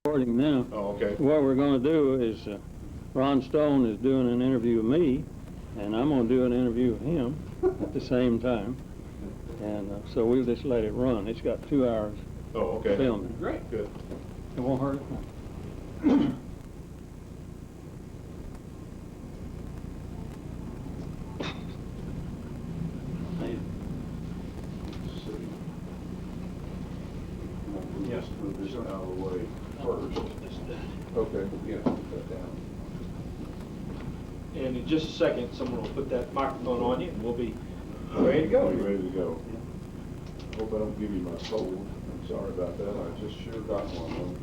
recording now. Oh, okay. What we're going to do is, Ron Stone is doing an interview with me, and I'm going to do an interview with him at the same time. And so we'll just let it run. It's got 2 hours filming. Great. Good. It won't hurt. Yes, move this out of the way first. Okay, yeah, put that down. And in just a second, someone will put that microphone on you, and we'll be ready to go. Be ready to go. Hope I don't give you my cold. I'm sorry about that. I just sure got one.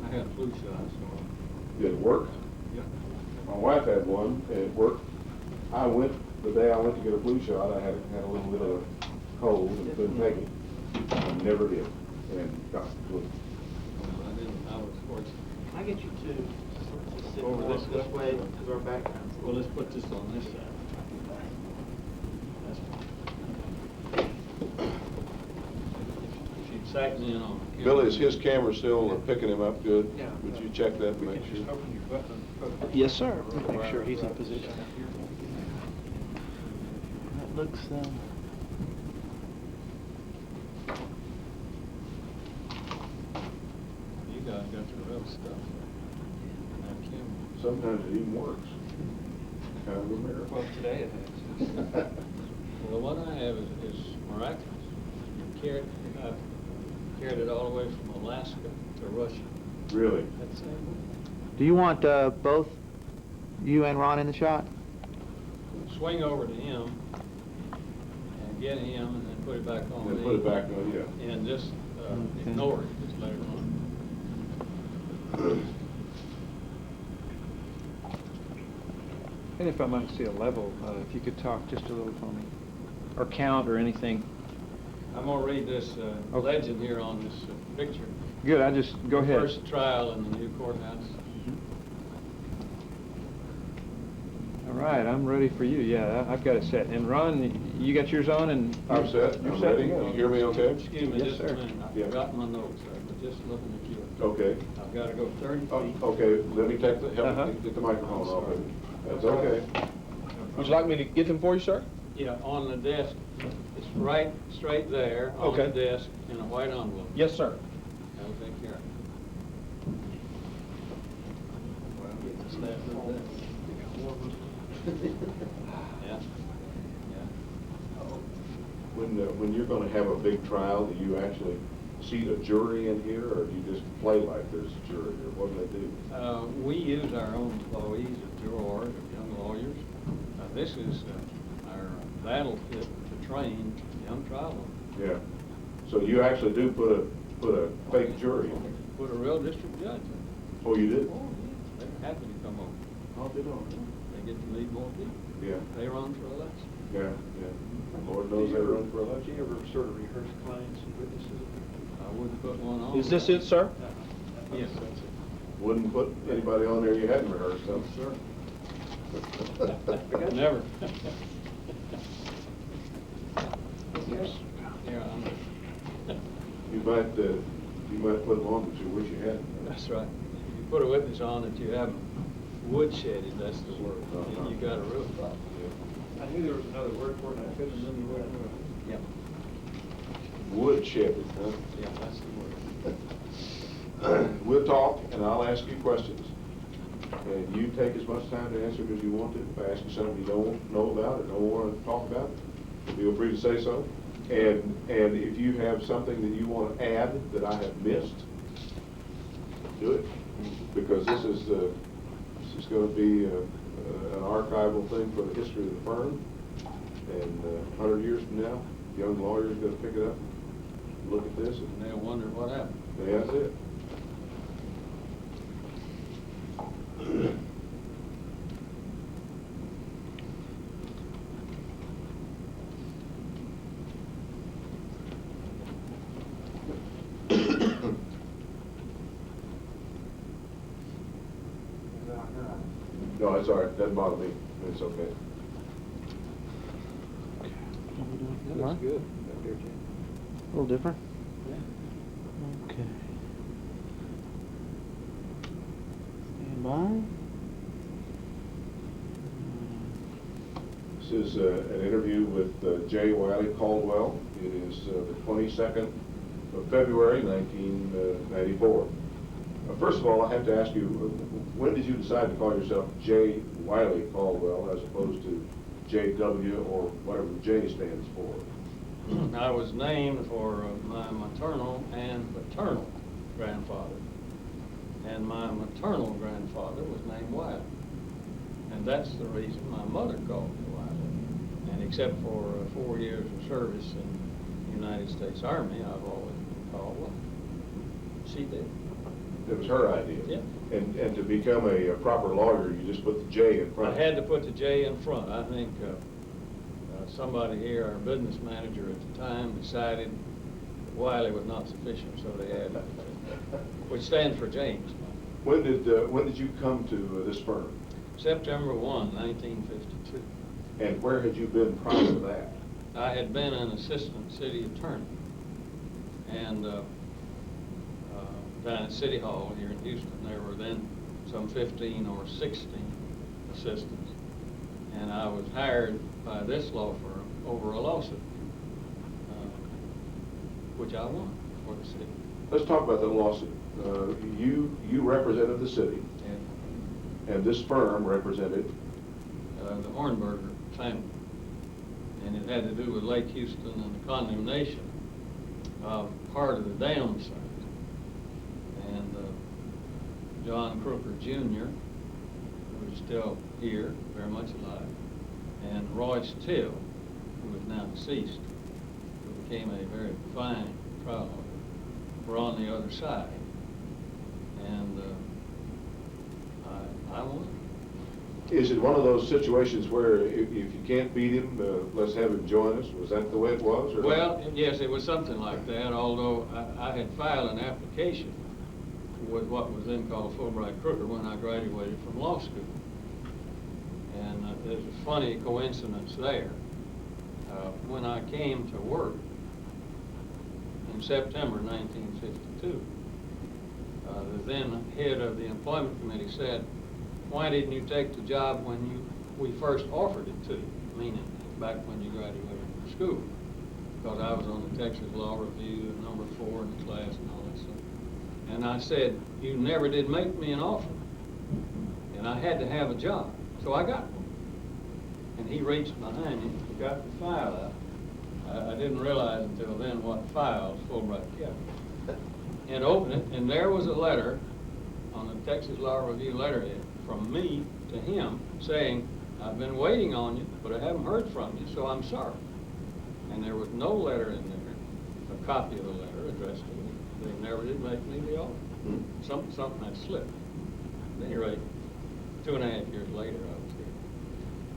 I had a flu shot, so. Did it work? Yeah. My wife had one, and it worked. The day I went to get a flu shot, I had a little bit of a cold and couldn't take it. I never did, and got the flu. I was fortunate. Can I get you to sit Over more this this way because our background's Well, let's put this on this side. That's fine. She's sitting in on the Billy, is his camera still picking him up good? Yeah. Would you check that and make sure? Open your button. Yes, sir. Make sure he's in position. That looks, You guys got the real stuff. And that camera. Sometimes it even works. Kind of a miracle. well, today it has. Well, what I have is miraculous. I've carried it all the way from Alaska to Russia. Really? That's it. Do you want both you and Ron in the shot? Swing over to him and get him and then put it back on Then me. put it back on, yeah. And just Okay. ignore it, just let it run. And if I might see a level, if you could talk just a little for me, or count or anything. I'm gonna read this Okay. legend here on this picture. Good, I just, go ahead. First trial in the new courthouse. All right, I'm ready for you. Yeah, I've got it set. And Ron, you got yours on and? I'm set. You're I'm set to ready. go. You hear me okay? Excuse me Yes, just a sir. minute. I Yeah. forgot my notes, sir, but just looking at you. Okay. I've gotta go 30 feet. Okay, let me take the, Uh-huh. help me get the microphone I'm off. sorry. That's okay. Would you like me to get them for you, sir? Yeah, on the desk. It's right straight there on the Okay. desk in a white envelope. Yes, sir. I'll take care of it. Well, get the staff of that. Yeah. When you're gonna have a big trial, do you actually seat a jury in here, or do you just play like there's a jury, or what do they do? We use our own employees as jurors, young lawyers. This is our battlefield to train young trial lawyers. Yeah. So you actually do put a fake jury in there? Put a real district judge in. Oh, you did? Oh, yeah, they're happy to come over. Oh, did I? They get to meet more people. Yeah, They run for election. yeah. Lord knows they run for Did election. you ever sort of rehearse clients and witnesses? I wouldn't put one on. Is this it, sir? Yes, that's it. Wouldn't put anybody on there you hadn't rehearsed, huh? Sure. Never. Yes. Yeah, You might put them on that you wish you hadn't. that's right. If you put a witness on that you haven't woodshedded, that's the word. Uh-huh. You got a real problem. I knew there was another word for it, and I couldn't remember what it was. Yeah, Wood shedded, huh? yeah, that's the word. We'll talk, and I'll ask you questions. And you take as much time to answer as you want to. If I ask you something you don't know about or don't want to talk about, feel free to say so. And if you have something that you want to add that I have missed, do it. Because this is going to be an archival thing for the history of the firm. And 100 years from now, young lawyers are going to pick it up, look at this, and And they'll wonder what happened. that's it. No, it's all right. Doesn't bother me. It's okay. That looks good. Up there, Jim. A little different. Okay. Stand by. This is an interview with J. Wiley Caldwell. It is the 22nd of February, 1994. First of all, I have to ask you, when did you decide to call yourself J. Wiley Caldwell as opposed to J.W. or whatever the J stands for? I was named for my maternal and paternal grandfather. And my maternal grandfather was named Wiley. And that's the reason my mother called me Wiley. And except for 4 years of service in the United States Army, I've always been called Wiley. She did. It was her idea. Yeah. And to become a proper lawyer, you just put the J in front. I had to put the J in front. I think somebody here, our business manager at the time, decided Wiley was not sufficient, so they added it, which stands for James. When did you come to this firm? September 1, 1952. And where had you been prior to that? I had been an assistant city attorney, and down at City Hall here in Houston, there were then some 15 or 16 assistants, and I was hired by this law firm over a lawsuit, which I won for the city. Let's talk about that lawsuit. You represented the city, and this firm represented The Hornberger family, and it had to do with Lake Houston and the condemnation of part of the dam site. And John Crooker Jr., who is still here, very much alive, and Royce Till, who is now deceased, who became a very fine trial lawyer, were on the other side. And I won. Is it one of those situations where if you can't beat him, let's have him join us? Was that the way it was? Or Well, yes, it was something like that, although I had filed an application with what was then called Fulbright Crooker when I graduated from law school. And there's a funny coincidence there. When I came to work in September 1952, the then head of the employment committee said, "Why didn't you take the job when we first offered it to you?" Meaning back when you graduated from school. Because I was on the Texas Law Review, number 4 in the class and all that stuff. And I said, "You never did make me an offer." And I had to have a job, so I got one. And he reached behind me and got the file out. I didn't realize until then what files Fulbright kept. And opened it, and there was a letter on the Texas Law Review letterhead from me to him saying, "I've been waiting on you, but I haven't heard from you, so I'm sorry." And there was no letter in there, a copy of the letter addressed to me. They never did make me the offer. Something had slipped. At any rate, 2.5 years later, I was here.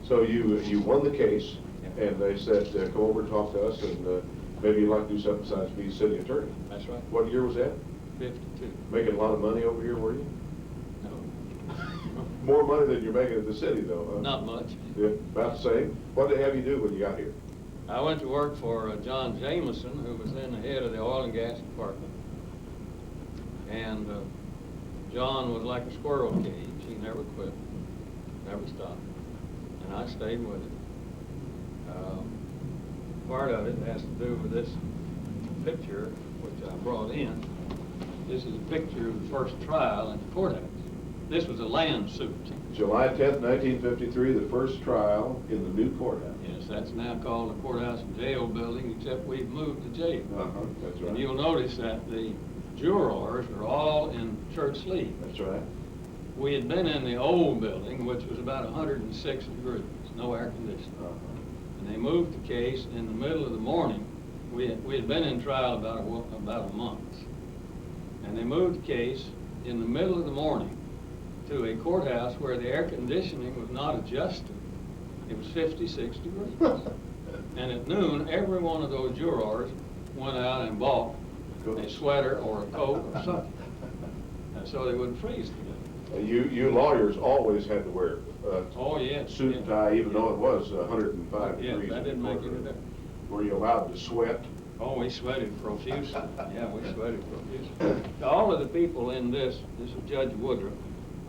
So you won the case, Yeah. and they said, "Come over and talk to us, and maybe you'd like to do something besides be city attorney." That's right. What year was that? 52. Making a lot of money over here, were you? No. More money than you're making at the city, though, huh? Not much. Yeah, about the same. What did they have you do when you got here? I went to work for John Jameson, who was then the head of the oil and gas department. And John was like a squirrel cage. He never quit, never stopped. And I stayed with him. Part of it has to do with this picture, which I brought in. This is a picture of the first trial in the courthouse. This was a land suit. July 10th, 1953, the first trial in the new courthouse. Yes, that's now called the courthouse and jail building, except we've moved the jail. That's right. And you'll notice that the jurors are all in shirt sleeves. That's right. We had been in the old building, which was about 106 degrees, no air conditioning. And they moved the case in the middle of the morning. We had been in trial about a month. And they moved the case in the middle of the morning to a courthouse where the air conditioning was not adjusted. It was 56 degrees. And at noon, every one of those jurors went out and bought a sweater or a coat or something, and so they wouldn't freeze to death. You lawyers always had to wear Oh, yeah. suit and tie, even though it was 105 Yeah, degrees. that didn't make any difference. Were you allowed to sweat? Oh, we sweated profusely. Yeah, we sweated profusely. All of the people in this is Judge Woodruff,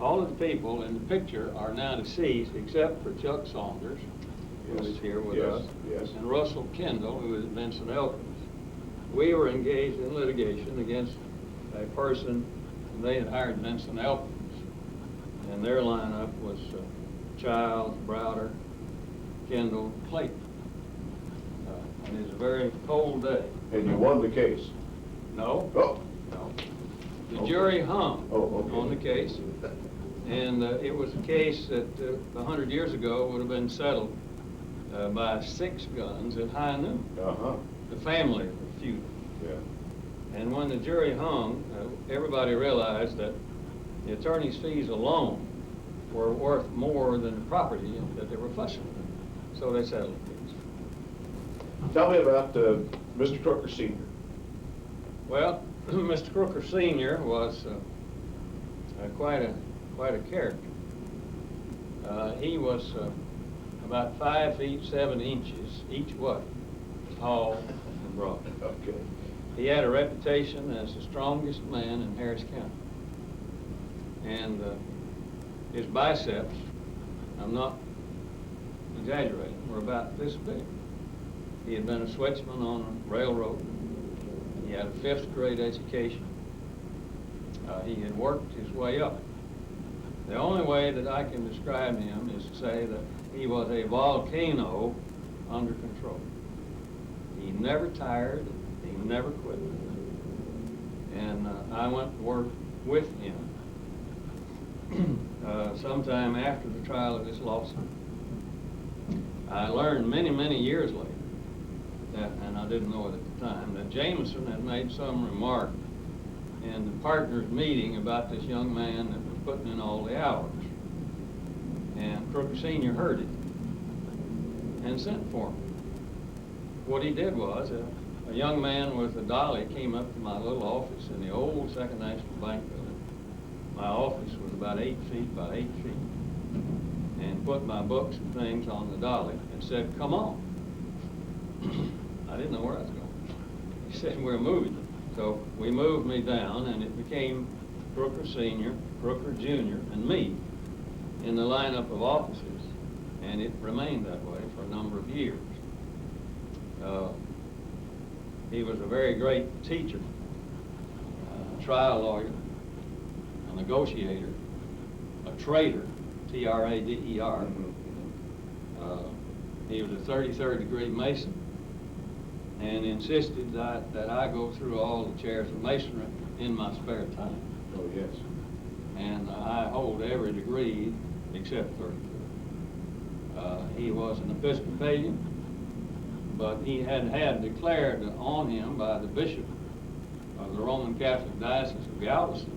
all of the people in the picture are now deceased except for Chuck Saunders, who is here with Yes, us, yes. and Russell Kendall, who is Vincent Elkins. We were engaged in litigation against a person, and they had hired Vincent Elkins, and their lineup was Childs, Browder, Kendall, Clayton. And it was a very cold day. And you won the case? No, Oh, no. The Okay. jury hung Oh, okay. on the case, and it was a case that 100 years ago would have been settled by 6 guns at high noon. uh-huh, The family feud. yeah. And when the jury hung, everybody realized that the attorney's fees alone were worth more than the property that they were fussing with. So they settled the case. Tell me about Mr. Crooker Sr. Well, Mr. Crooker Sr. was quite a character. He was about 5 feet 7 inches each way, tall and broad. Okay. He had a reputation as the strongest man in Harris County. And his biceps, I'm not exaggerating, were about this big. He had been a switchman on a railroad. He had a 5th grade education. He had worked his way up. The only way that I can describe him is to say that he was a volcano under control. He never tired, he never quit. And I went to work with him sometime after the trial of this lawsuit. I learned many, many years later that, and I didn't know it at the time, that Jameson had made some remark in the partners' meeting about this young man that was putting in all the hours. And Crooker Sr. heard it and sent for me. What he did was, a young man with a dolly came up to my little office in the old Second National Bank building. My office was about 8 feet by 8 feet, and put my books and things on the dolly and said, "Come on." I didn't know where I was going. He said, "We're moving." So we moved me down, and it became Crooker Sr., Crooker Jr., and me in the lineup of offices, and it remained that way for a number of years. He was a very great teacher, a trial lawyer, a negotiator, a trader, T-R-A-D-E-R. He was a 33rd degree Mason, and insisted that I go through all the chairs of masonry in my spare time. Oh, yes. And I hold every degree except 33. He was an Episcopalian, but he had declared on him by the bishop of the Roman Catholic Diocese of Galveston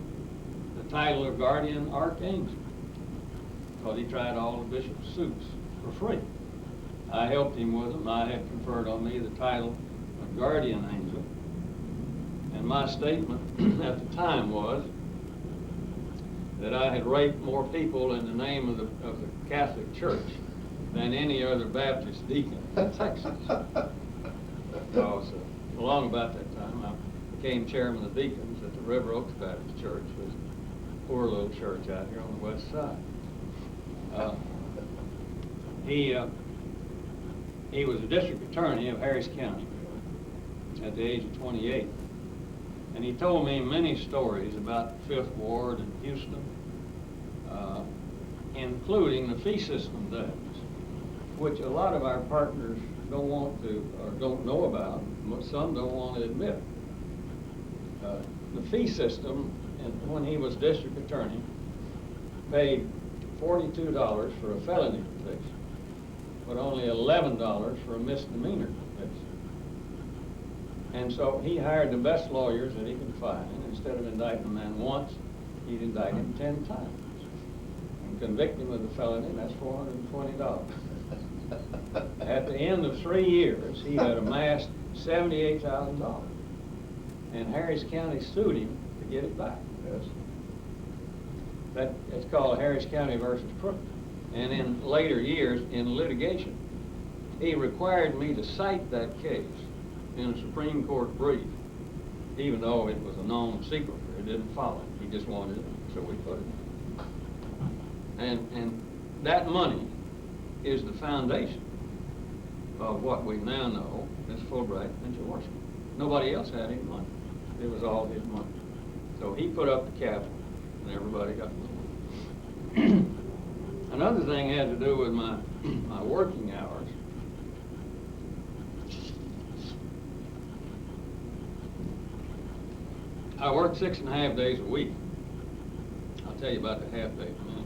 the title of Guardian Archangel, because he tried all the bishop's suits for free. I helped him with them. I had conferred on me the title of Guardian Angel. And my statement at the time was that I had raped more people in the name of the Catholic Church than any other Baptist deacon in Texas. Because along about that time, I became chairman of the deacons at the River Oaks Baptist Church, which was a poor little church out here on the west side. He was a district attorney of Harris County at the age of 28. And he told me many stories about the 5th Ward in Houston, including the fee system days, which a lot of our partners don't want to, or don't know about, but some don't want to admit. The fee system, when he was district attorney, paid $42 for a felony conviction, but only $11 for a misdemeanor conviction. And so he hired the best lawyers that he could find. Instead of indicting a man once, he'd indict him 10 times. And convict him of the felony, that's $420. At the end of 3 years, he had amassed $78,000. And Harris County sued him to get it back. Yes. It's called Harris County versus Crooker. And in later years, in litigation, he required me to cite that case in a Supreme Court brief, even though it was a known secret. It didn't follow. He just wanted it, so we put it in. And that money is the foundation of what we now know as Fulbright and George. Nobody else had any money. It was all his money. So he put up the capital, and everybody got money. Another thing had to do with my working hours. I worked 6.5 days a week. I'll tell you about the half day in a minute.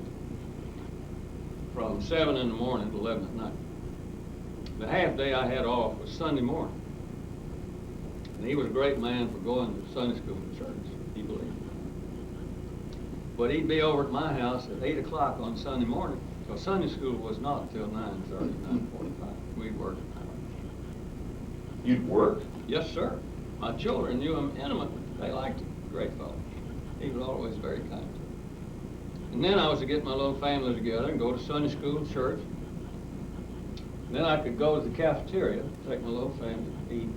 From 7 in the morning to 11 at night. The half day I had off was Sunday morning. And he was a great man for going to Sunday school and church, he believed. But he'd be over at my house at 8 o'clock on Sunday morning. So Sunday school was not until 9:30, 9:45. We'd work. You'd work? Yes, sir. My children knew him intimately. They liked him. Great fellow. He was always very kind to them. And then I was to get my little family together and go to Sunday school and church. And then I could go to the cafeteria, take my little family to eat,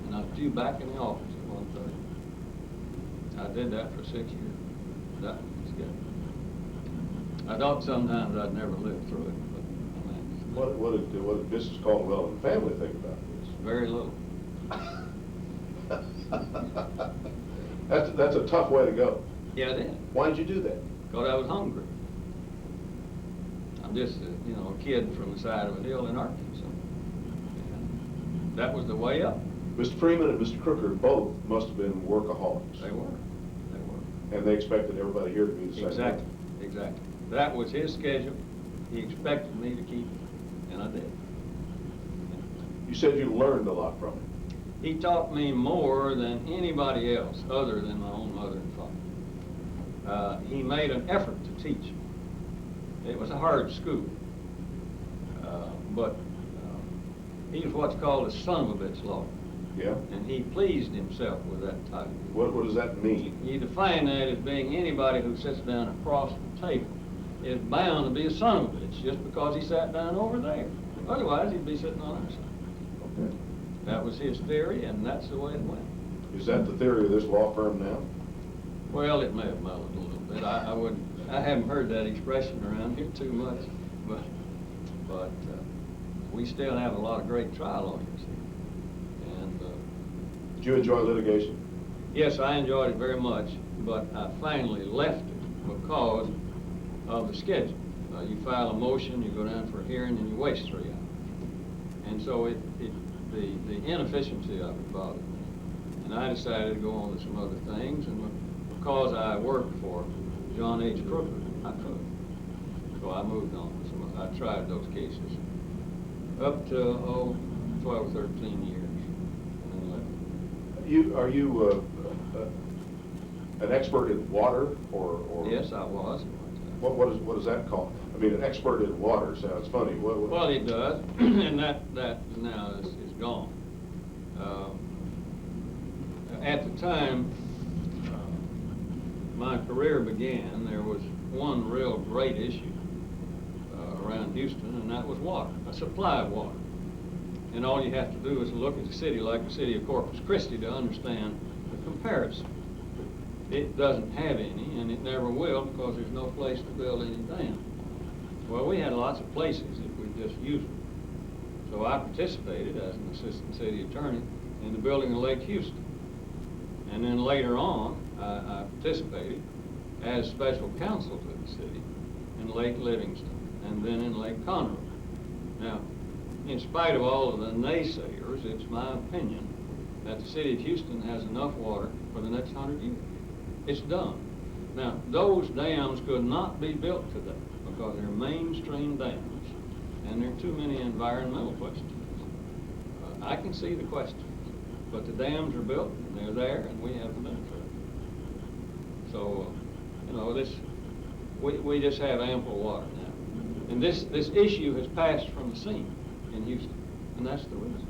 and I was due back in the office at 1:30. I did that for 6 years. That was good. I thought sometimes I'd never live through it, but What did Mrs. Caldwell and the family think about this? very little. That's a tough way to go. Yeah, I did. Why did you do that? Because I was hungry. I'm just, a kid from the side of a hill in Arkansas. And that was the way up. Mr. Freeman and Mr. Crooker both must have been workaholics. They were. And they expected everybody here to be the same. Exactly, exactly. That was his schedule. He expected me to keep it, and I did. You said you learned a lot from him. He taught me more than anybody else, other than my own mother and father. He made an effort to teach. It was a hard school, but he was what's called a son of a bitch lawyer. Yeah? And he pleased himself with that title. What does that mean? He defined that as being anybody who sits down across the table is bound to be a son of a bitch just because he sat down over there. Otherwise, he'd be sitting on our side. Okay. That was his theory, and that's the way it went. Is that the theory of this law firm now? Well, it may have mellowed a little bit. I haven't heard that expression around here too much, but we still have a lot of great trial lawyers here. And Did you enjoy litigation? yes, I enjoyed it very much, but I finally left it because of the schedule. You file a motion, you go down for a hearing, and you waste 3 hours. And so the inefficiency of it bothered me. And I decided to go on to some other things, and because I worked for John H. Crooker, I could. So I moved on to some. I tried those cases up to 12 or 13 years, and then left. Are you an expert in water or? Yes, I was. What is that called? I mean, an expert in water sounds funny. Well, it does, and that now is gone. At the time my career began, there was one real great issue around Houston, and that was water, a supply of water. And all you have to do is look at the city like the city of Corpus Christi to understand the comparison. It doesn't have any, and it never will because there's no place to build any dam. Well, we had lots of places if we just used them. So I participated as an assistant city attorney in the building of Lake Houston. And then later on, I participated as special counsel to the city in Lake Livingston and then in Lake Conroe. Now, in spite of all of the naysayers, it's my opinion that the city of Houston has enough water for the next 100 years. It's done. Now, those dams could not be built today because they're mainstream dams and there are too many environmental questions. I can see the questions, but the dams are built and they're there and we have the benefit. So, we just have ample water now. And this issue has passed from the scene in Houston, and that's the reason.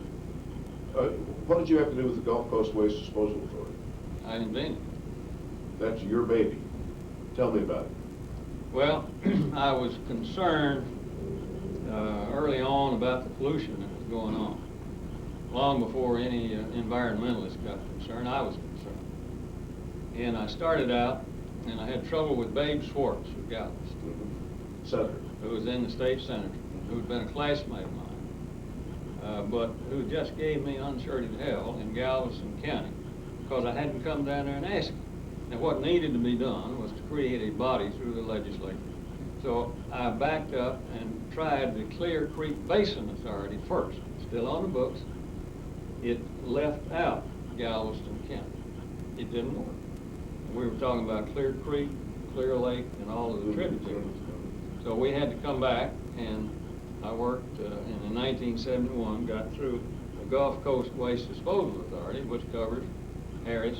What did you have to do with the Gulf Coast Waste Disposal Authority? I invented it. That's your baby. Tell me about it. Well, I was concerned early on about the pollution that was going on. long before any environmentalists got concerned, I was concerned. And I started out, and I had trouble with Babe Schwartz of Galveston, Senator. who was then the state senator, who'd been a classmate of mine, but who just gave me unshirted hell in Galveston County because I hadn't come down there and asked him. And what needed to be done was to create a body through the legislature. So I backed up and tried the Clear Creek Basin Authority first, still on the books. It left out Galveston County. It didn't work. We were talking about Clear Creek, Clear Lake, and all of the tributaries. So we had to come back, and I worked, and in 1971, got through the Gulf Coast Waste Disposal Authority, which covers Harris,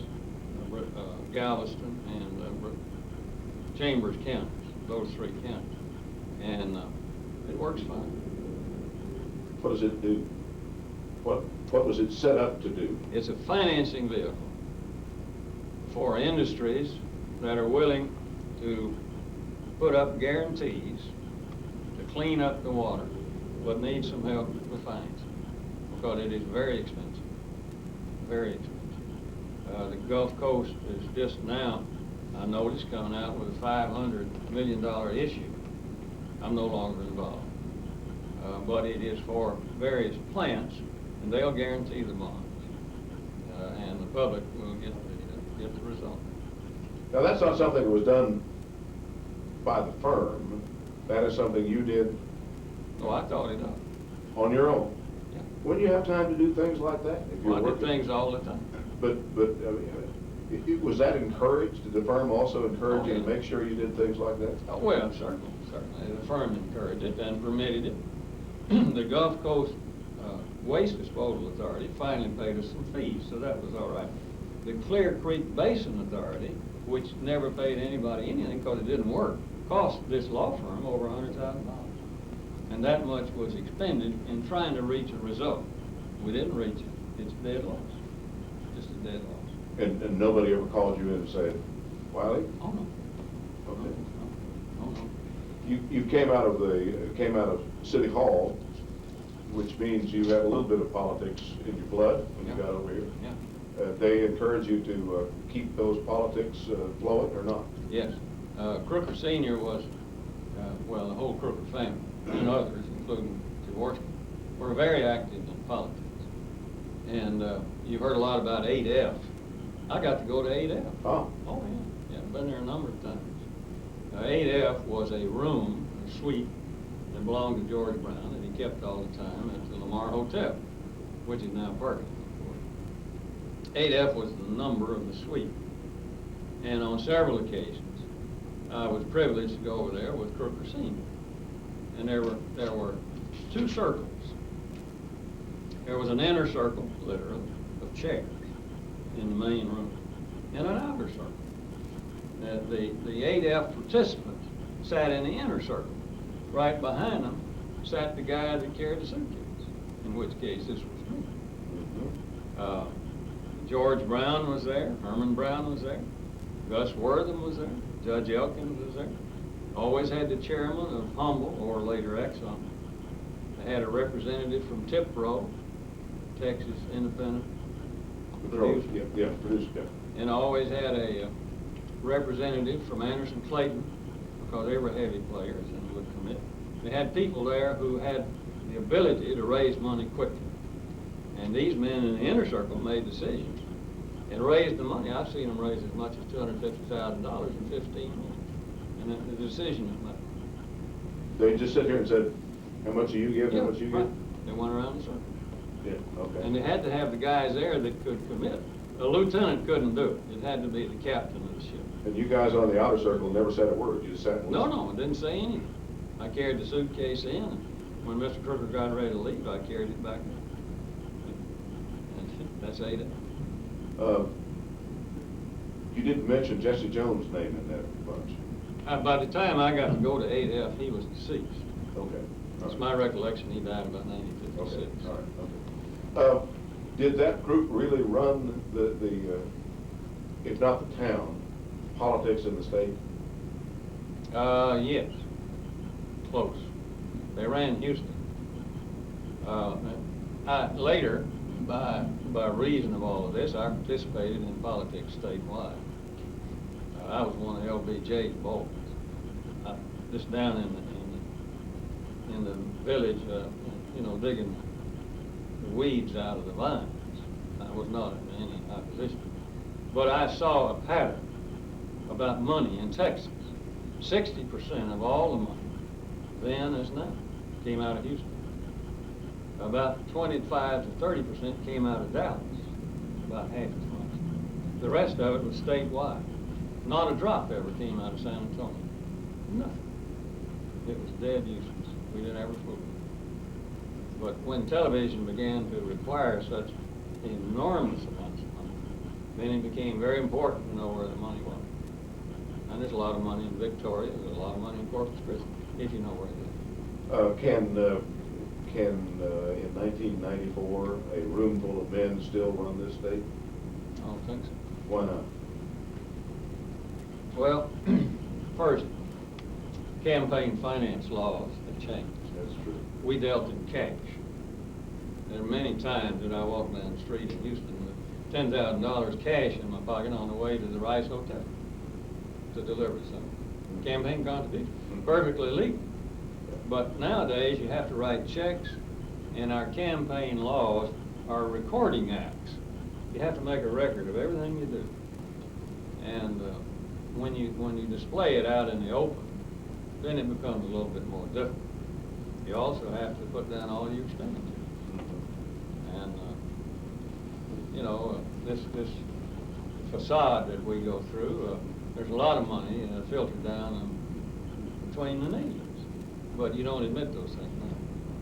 Galveston, and Chambers counties, those three counties. And it works fine. What does it do? What was it set up to do? It's a financing vehicle for industries that are willing to put up guarantees to clean up the water, but need some help with financing, because it is very expensive, very expensive. The Gulf Coast is just now, I noticed, coming out with a $500 million issue. I'm no longer involved. But it is for various plants, and they'll guarantee the bonds. And the public will get the result. Now, that's not something that was done by the firm. That is something you did Oh, I thought it up. on your own. Yeah. Wouldn't you have time to do things like that? If you're Well, I did working? things all the time. But was that encouraged? Did the firm also encourage you to make sure you did things like that? Oh, well, certainly. The firm encouraged it and permitted it. The Gulf Coast Waste Disposal Authority finally paid us some fees, so that was all right. The Clear Creek Basin Authority, which never paid anybody anything because it didn't work, cost this law firm over $100,000. And that much was expended in trying to reach a result. We didn't reach it. It's a dead loss. Just a dead loss. And nobody ever called you in and said, Wiley? Oh, no. Okay. Oh, no. You came out of City Hall, which means you had a little bit of politics in your blood when you got over here. Yeah. They encourage you to keep those politics flowing or not? Yes. Crooker Sr. was, well, the whole Crooker family and others, including Jaworski, were very active in politics. And you've heard a lot about 8F. I got to go to 8F. Oh. Oh, yeah. Yeah, been there a number of times. 8F was a room, a suite, that belonged to George Brown, that he kept all the time at the Lamar Hotel, which is now Perkins. 8F was the number of the suite. And on several occasions, I was privileged to go over there with Crooker Sr. And there were two circles. There was an inner circle, literally, of chairs in the main room, and an outer circle. The 8F participants sat in the inner circle. Right behind them sat the guy that carried the suitcase, in which case this was me. George Brown was there, Herman Brown was there, Gus Wortham was there, Judge Elkins was there. Always had the chairman of Humble, or later Exxon. They had a representative from Tipro, Texas Independent Producer. Yeah, producer, yeah. And I always had a representative from Anderson Clayton, because they were heavy players and would commit. They had people there who had the ability to raise money quickly. And these men in the inner circle made decisions and raised the money. I've seen them raise as much as $250,000 in 15 minutes. And then the decision is made. They just sit here and said, how much do you give, Yeah, how much do you right. give? They went around the circle. Yeah, okay. And they had to have the guys there that could commit. A lieutenant couldn't do it. It had to be the captain of the ship. And you guys on the outer circle never said a word, you just sat and listened? No, I didn't say anything. I carried the suitcase in, and when Mr. Crooker got ready to leave, I carried it back up. And that's 8F. You didn't mention Jesse Jones' name in that bunch. By the time I got to go to 8F, he was deceased. Okay. It's my recollection he died about 1956. Okay, all right, okay. Did that group really run the if not the town, politics in the state? Yes. Close. They ran Houston. Later, by reason of all of this, I participated in politics statewide. I was one of the LBJ's boys. Just down in the village, you know, digging the weeds out of the vines. I was not in any opposition. But I saw a pattern about money in Texas. 60% of all the money, then as now, came out of Houston. About 25 to 30% came out of Dallas, about half as much. The rest of it was statewide. Not a drop ever came out of San Antonio. Nothing. It was dead useless. We didn't ever fool it. But when television began to require such enormous amounts of money, then it became very important to know where the money was. And there's a lot of money in Victoria, there's a lot of money in Corpus Christi, if you know where it is. Can in 1994, a room full of men still run this state? I don't think so. Why not? Well, first, campaign finance laws have changed. That's true. We dealt in cash. There are many times that I walked down the street in Houston with $10,000 cash in my pocket on the way to the Rice Hotel to deliver some campaign contribution. Perfectly legal. But nowadays, you have to write checks, and our campaign laws are recording acts. You have to make a record of everything you do. And when you display it out in the open, then it becomes a little bit more difficult. You also have to put down all your expenditures. And, you know, this facade that we go through, there's a lot of money filtered down between the knees. But you don't admit those things now.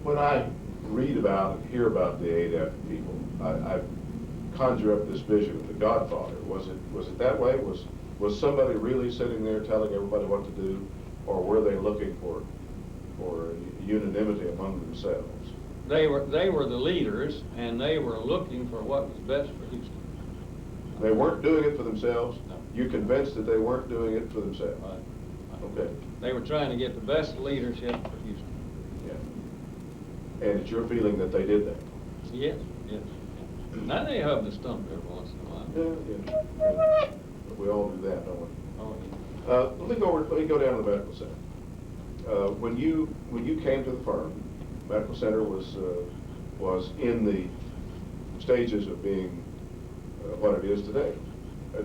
When I read about and hear about the ADF people, I conjure up this vision of the Godfather. Was it that way? Was somebody really sitting there telling everybody what to do, or were they looking for unanimity among themselves? They were the leaders, and they were looking for what was best for Houston. They weren't doing it for themselves? No. You're convinced that they weren't doing it for themselves? Right. Okay. They were trying to get the best leadership for Houston. Yeah. And it's your feeling that they did that? Yes, yes. Now they hub the stump every once in a while. Yeah. But we all do that, don't we? Oh, yeah. Let me go down to the medical center. When you came to the firm, medical center was in the stages of being what it is today.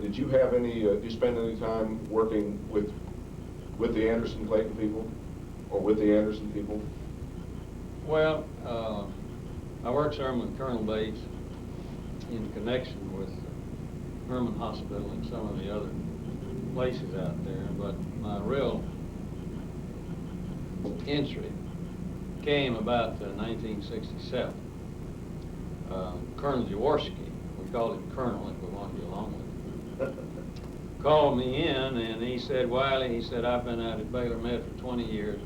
Did you have any? Did you spend any time working with the Anderson Clayton people, or with the Anderson people? Well, I worked some with Colonel Bates in connection with Herman Hospital and some of the other places out there, but my real entry came about 1967. Colonel Jaworski, we called him Colonel if we wanted to get along with him, called me in and he said, Wiley, he said, I've been out at Baylor Med for 20 years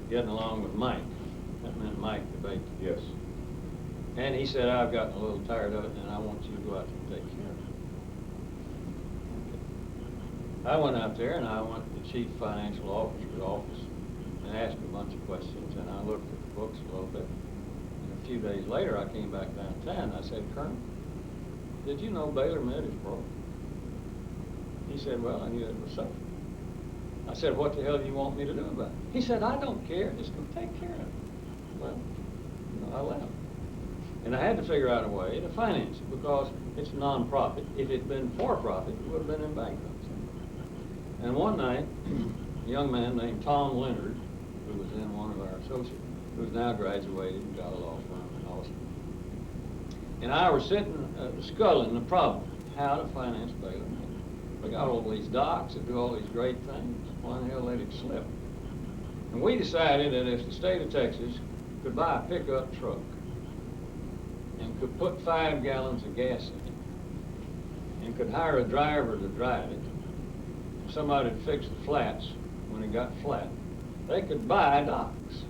getting along with Mike. That meant Mike the Baker. Yes. And he said, I've gotten a little tired of it and I want you to go out there and take care of it. Okay. I went out there and I went to the chief financial officer's office and asked him a bunch of questions, and I looked at the books a little bit. And a few days later I came back downtown and I said, Colonel, did you know Baylor Med is broke? He said, well, I knew it was so. I said, what the hell do you want me to do about it? He said, I don't care, just go take care of it. Well, you know, I left. And I had to figure out a way to finance it because it's a non-profit. If it had been for-profit, it would have been in bankruptcy. And one night, a young man named Tom Leonard, who was then one of our associates, who's now graduated and got a law firm in Austin, and I were sitting sculling the problem, how to finance Baylor Med. We got all these docks that do all these great things. Why the hell let it slip? And we decided that if the state of Texas could buy a pickup truck and could put 5 gallons of gas in it and could hire a driver to drive it, somebody to fix the flats when it got flat, they could buy docks.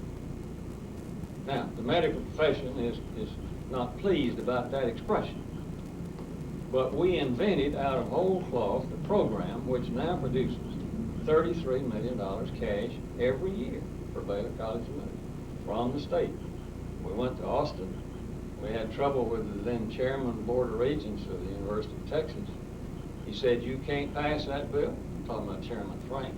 Now, the medical profession is not pleased about that expression. But we invented out of whole cloth the program which now produces $33 million cash every year for Baylor College of Medicine from the state. We went to Austin we had trouble with the then chairman of the Board of Regents of the University of Texas. He said, "You can't pass that bill." I'm talking about Chairman Frank.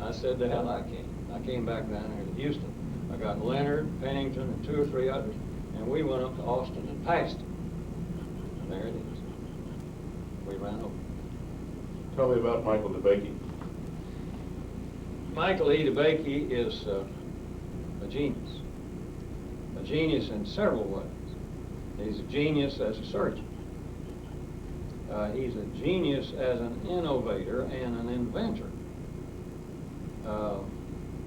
I said, "The hell I can't." I came back down here to Houston. I got Leonard, Pennington, and 2 or 3 others, and we went up to Austin and passed it. And there it is. We ran over. Tell me about Michael DeBakey. Michael E. DeBakey is a genius. A genius in several ways. He's a genius as a surgeon. He's a genius as an innovator and an inventor.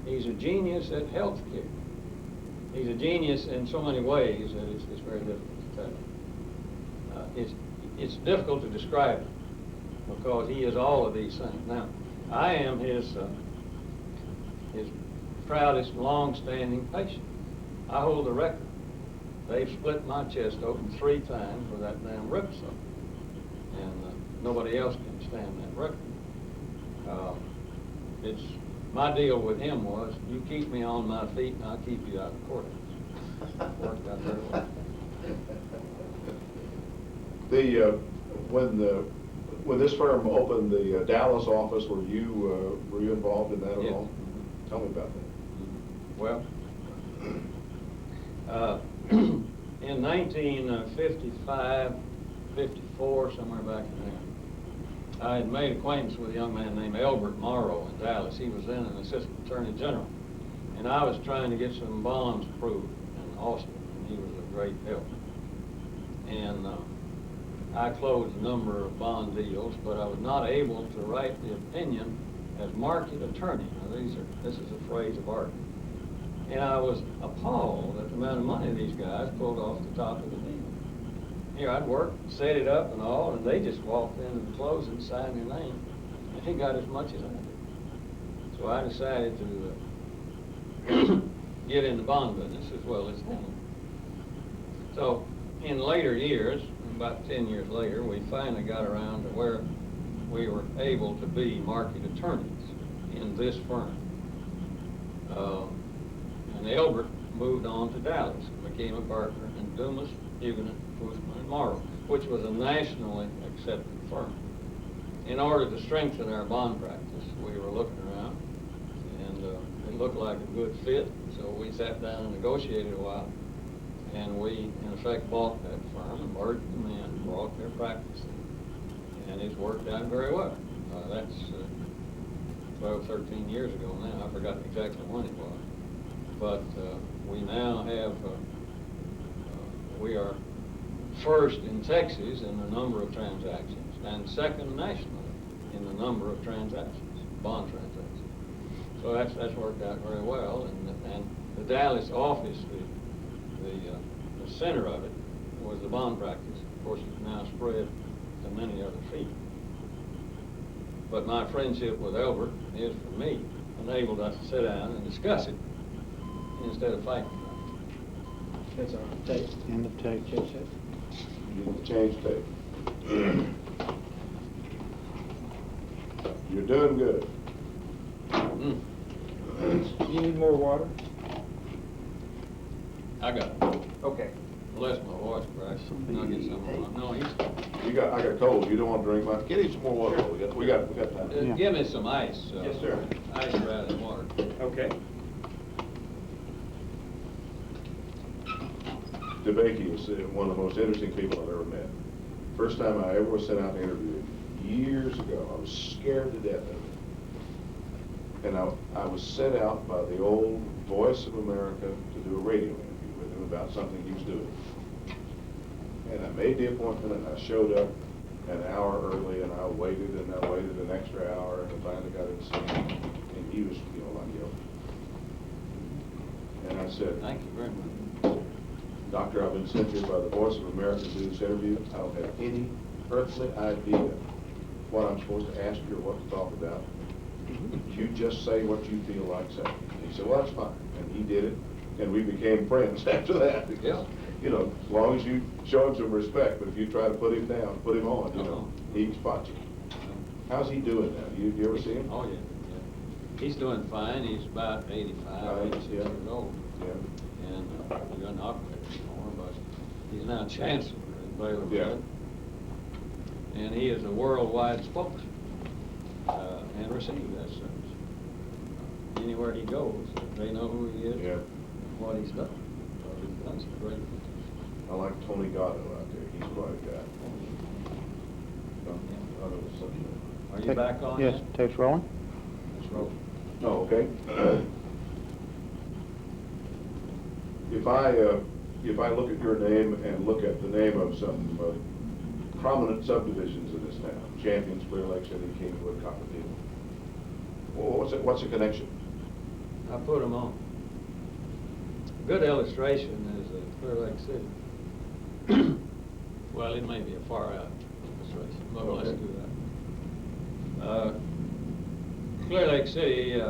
He's a genius at healthcare. He's a genius in so many ways that it's very difficult to tell. It's difficult to describe him because he is all of these things. Now, I am his proudest, long-standing patient. I hold the record. They've split my chest open 3 times with that damn ripsaw, and nobody else can stand that record. It's my deal with him was, you keep me on my feet, and I'll keep you out of the courthouse. Worked out very well. When this firm opened the Dallas office, were you involved in that at Yes. all? Tell me about that. Well, in 1955, 54, somewhere back in there, I had made acquaintance with a young man named Elbert Morrow in Dallas. He was then an assistant attorney general. And I was trying to get some bonds approved in Austin, and he was a great help. And I closed a number of bond deals, but I was not able to write the opinion as market attorney. Now, this is a phrase of art. And I was appalled at the amount of money these guys pulled off the top of the deal. Here, I'd worked, set it up and all, and they just walked into the closing, signed their name, and he got as much as I did. So I decided to get in the bond business as well as him. So in later years, about 10 years later, we finally got around to where we were able to be market attorneys in this firm. And Elbert moved on to Dallas and became a partner in Dumas, Huguenot, Bushman, and Morrow, which was a nationally accepted firm. In order to strengthen our bond practice, we were looking around, and it looked like a good fit, so we sat down and negotiated a while, and we, in effect, bought that firm and merged them in, brought their practice in, and it's worked out very well. That's 12, 13 years ago now. I forgot exactly when it was. But we now have, we are first in Texas in the number of transactions and second nationally in the number of transactions, bond transactions. So that's worked out very well. And the Dallas office, the center of it was the bond practice. Of course, it's now spread to many other feet. But my friendship with Elbert is, for me, enabled us to sit down and discuss it instead of fighting. That's our tape. End of tape. You need to change tape. You're doing good. You need more water? I got it. Okay. Bless my voice cracks. I'll get some more. No, he's, I got cold. You don't want to drink much. Get him some more water. We got time. Yeah. give me some ice. Yes, sir. Ice rather than water. Okay. DeBakey is one of the most interesting people I've ever met. First time I ever was sent out to interview him, years ago, I was scared to death of him. And I was sent out by the old Voice of America to do a radio interview with him about something he was doing. And I made the appointment, and I showed up an hour early, and I waited an extra hour, and I finally got in to see him. And he was, like you. And I said, Thank you very much. Doctor, I've been sent here by the Voice of America to do this interview. I don't have any earthly idea what I'm supposed to ask you or what to talk about. You just say what you feel like saying. And he said, well, that's fine. And he did it, and we became friends after that. Because, as long as you show him some respect, but if you try to put him down, put him on, he can spot you. How's he doing now? You ever see him? Oh, yeah. He's doing fine. He's about 85, 86 years old. Yeah. And he doesn't operate anymore, but He's now chancellor in Baylor. Yeah. And he is a worldwide spokesman, and received as such. Anywhere he goes, they know who he is, Yeah. what he's done. He's done some great things. I like Tony Gatto out there. He's quite a guy. Are you back on? Yes, yet? tape's rolling. Let's roll. Oh, okay. If I look at your name and look at the name of some prominent subdivisions in this town, Champions, Clear Lake City, Kingwood, Copperfield, well, what's the connection? I put them on. A good illustration is Clear Lake City. Well, it may be a far out illustration, but let's Okay. do that. Clear Lake City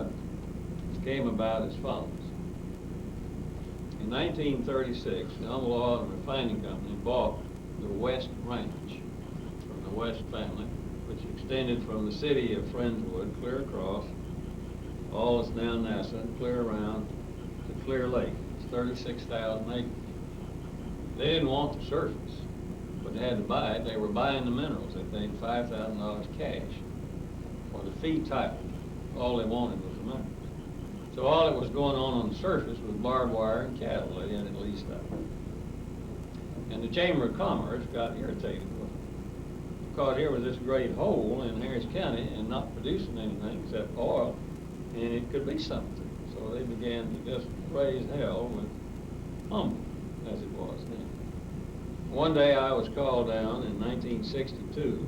came about as follows. In 1936, the Humble Oil and Refining Company bought the West Ranch from the West family, which extended from the city of Friendswood clear across, all that's now NASA, and clear around to Clear Lake. It's 36,000 acres. They didn't want the surface, but they had to buy it. They were buying the minerals. They paid $5,000 cash for the fee title. All they wanted was the minerals. So all that was going on the surface was barbed wire and cattle. They had it leased out. And the Chamber of Commerce got irritated with it, because here was this great hole in Harris County and not producing anything except oil, and it could be something. So they began to just raise hell with Humble, as it was then. One day I was called down in 1962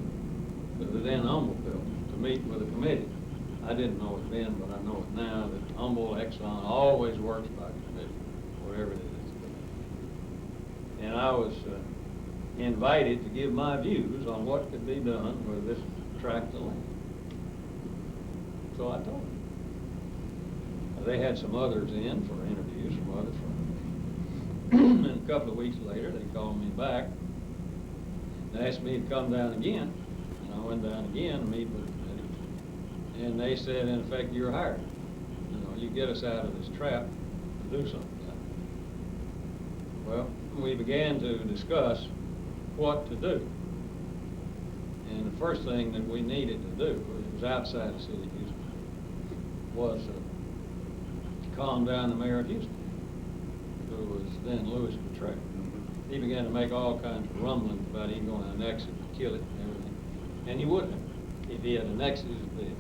to the then Humble building to meet with a committee. I didn't know it then, but I know it now, that Humble, Exxon always works by committee, whatever it is. And I was invited to give my views on what could be done with this tract of land. So I told them. They had some others in for interviews from other firms. And a couple of weeks later, they called me back and asked me to come down again. And I went down again to meet with the committee. And they said, in effect, you're hired. You know, you get us out of this trap to do something. Well, we began to discuss what to do. And the first thing that we needed to do, it was outside the city of Houston, was to calm down the mayor of Houston, who was then Louis Cottrell. He began to make all kinds of rumblings about he going to annex it and kill it and everything. And he wouldn't have if he had annexed it as a bid.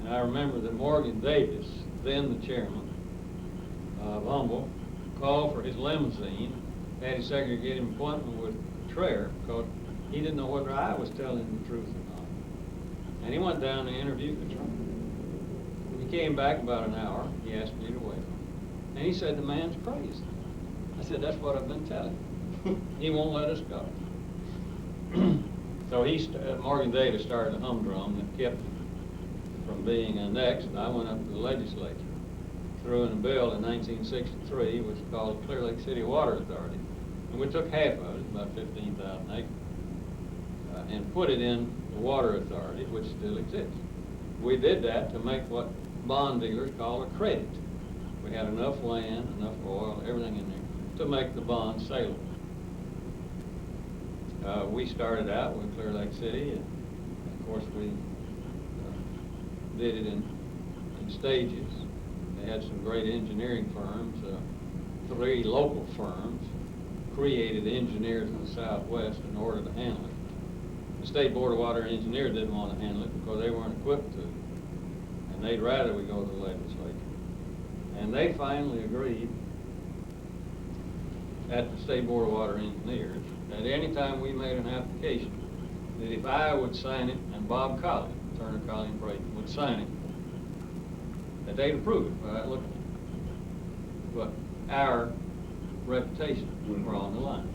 And I remember that Morgan Davis, then the chairman of Humble, called for his limousine, had his secretary get him an appointment with Cottrell, because he didn't know whether I was telling the truth or not. And he went down to interview Cottrell. He came back about an hour. He asked me to wait. And he said, the man's crazy. I said, that's what I've been telling you. He won't let us go. So Morgan Davis started a humdrum that kept it from being annexed, and I went up to the legislature, threw in a bill in 1963, which was called Clear Lake City Water Authority. And we took half of it, about 15,000 acres, and put it in the Water Authority, which still exists. We did that to make what bond dealers call a credit. We had enough land, enough oil, everything in there to make the bond saleable. We started out with Clear Lake City, and of course we did it in stages. They had some great engineering firms, 3 local firms created engineers in the Southwest in order to handle it. The State Board of Water Engineers didn't want to handle it because they weren't equipped to, and they'd rather we go to the legislature. And they finally agreed at the State Board of Water Engineers that any time we made an application, that if I would sign it and Bob Colley, Turner, Colley, and Brayton would sign it, that they'd approve it. Well, look, but our reputation were on the line.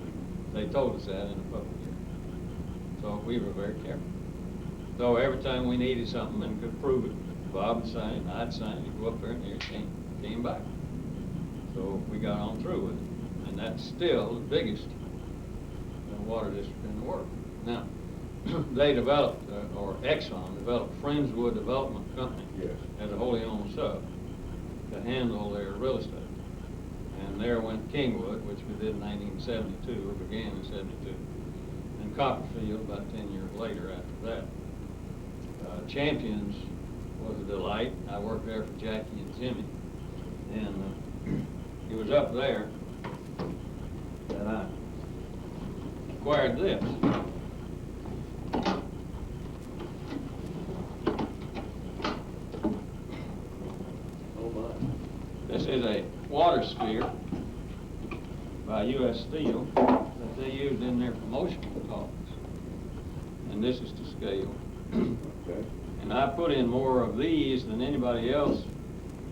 They told us that in a public hearing. So we were very careful. So every time we needed something and could prove it, Bob would sign it, I'd sign it, he'd go up there and here it came back. So we got on through with it. And that's still the biggest water district in the world. Now, they developed, or Exxon developed Friendswood Development Company Yes. as a wholly owned sub to handle their real estate. And there went Kingwood, which we did in 1972, or began in 72. And Copperfield about 10 years later after that. Champions was a delight. I worked there for Jackie and Jimmy. And it was up there that I acquired this. Oh my. This is a water sphere by U.S. Steel that they used in their promotional talks. And this is to scale. Okay. And I put in more of these than anybody else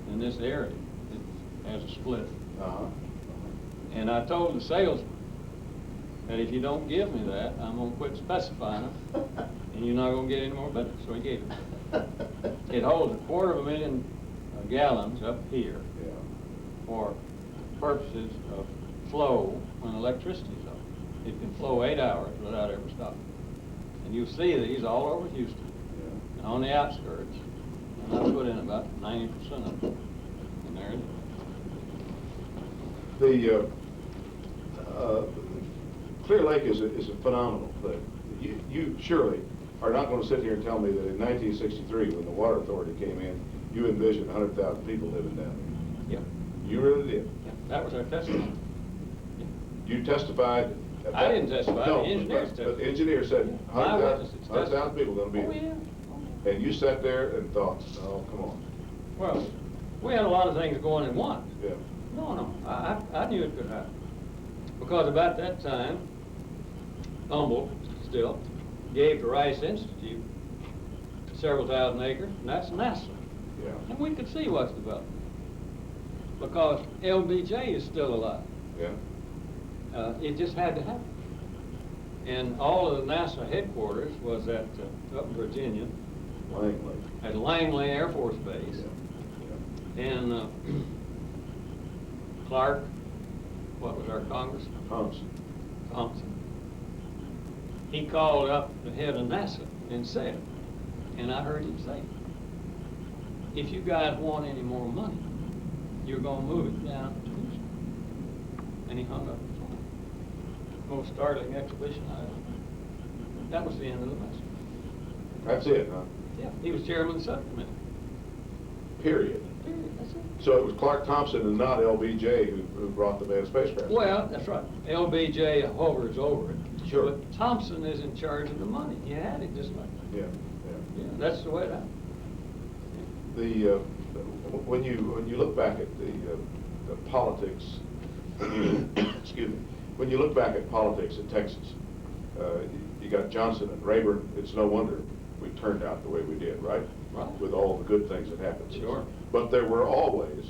in this area. It has a split. Uh-huh. And I told the salesman that if you don't give me that, I'm gonna quit specifying them, and you're not gonna get any more business. So he gave it. It holds 250,000 gallons up here Yeah. for purposes of flow when electricity's on. It can flow 8 hours without ever stopping. And you see these all over Houston Yeah. and on the outskirts. And I put in about 90% of them. And there it is. The Clear Lake is a phenomenal thing. You surely are not going to sit here and tell me that in 1963, when the Water Authority came in, you envisioned 100,000 people living down there. Yeah. You really did. Yeah, that was our testimony. You testified. At I that- didn't testify, No, the engineers but testified. the engineer said My witnesses 100,000 people going to be Oh, there. yeah. And you sat there and thought, oh, come on. Well, we had a lot of things going at once. Yeah. No, I knew it could happen. Because about that time, Humboldt still gave to Rice Institute several thousand acres, and that's NASA. Yeah. And we could see what's developing. Because LBJ is still alive. Yeah. It just had to happen. And all of the NASA headquarters was at, up in Virginia, Langley. at Langley Air Force Base. Yeah. And Clark, what was our congressman? Thompson. He called up the head of NASA and said, and I heard him say, if you guys want any more money, you're gonna move it down to Houston. And he hung up the phone. Most startling exhibition I ever. That was the end of the message. That's it, huh? Yeah, he was chairman of the subcommittee. Period. Period, that's it. So it was Clark Thompson and not LBJ who brought the manned spacecraft. Well, that's right. LBJ hovers over it. Sure. But Thompson is in charge of the money. He had it just like that. Yeah, Yeah, that's the way it happened. yeah. When you look back at the politics, excuse me, when you look back at politics in Texas, you got Johnson and Rayburn. It's no wonder we turned out the way we did, right? Right. With all the good things that happened. Sure. But there were always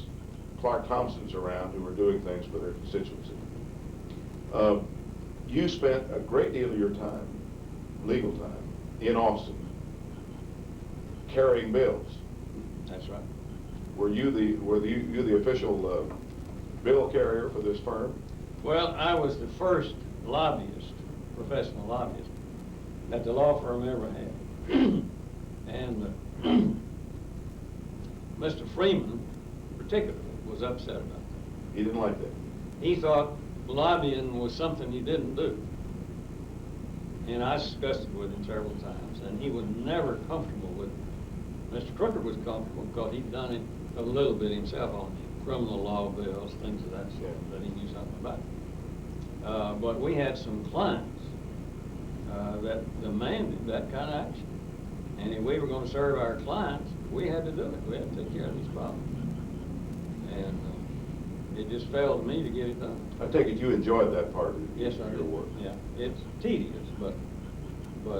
Clark Thompsons around who were doing things for their constituency. You spent a great deal of your time, legal time, in Austin, carrying bills. That's right. Were you the official bill carrier for this firm? Well, I was the first lobbyist, professional lobbyist, that the law firm ever had. And Mr. Freeman, particularly, was upset about that. He didn't like that. He thought lobbying was something you didn't do. And I discussed it with him several times, and he was never comfortable with it. Mr. Crooker was comfortable because he'd done it a little bit himself on criminal law bills, things of that sort, that he knew something about. But we had some clients that demanded that kind of action. And if we were going to serve our clients, we had to do it. We had to take care of these problems. And it just fell to me to get it done. I take it you enjoyed that part of Yes, I your did. work. Yeah, it's tedious, but